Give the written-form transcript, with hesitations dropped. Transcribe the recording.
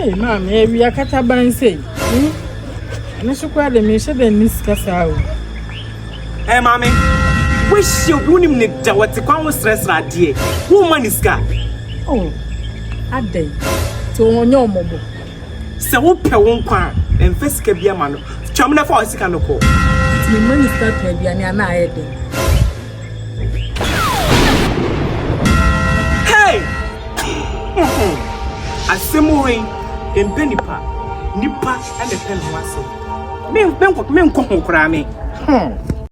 Hey, Mammy, we are cut up and say, and I should quite a mission and Miss Cassao. Hey, Mammy, wish you wouldn't need what the common stress, dear. Woman is got. Oh, a day to on your mobile. So, what per one quan and first can be a man. Chamina for a second call. The minister tell you, and I had it. Hey! A simmering in Pennypa, Nippa, and the pen was. Men come cry me.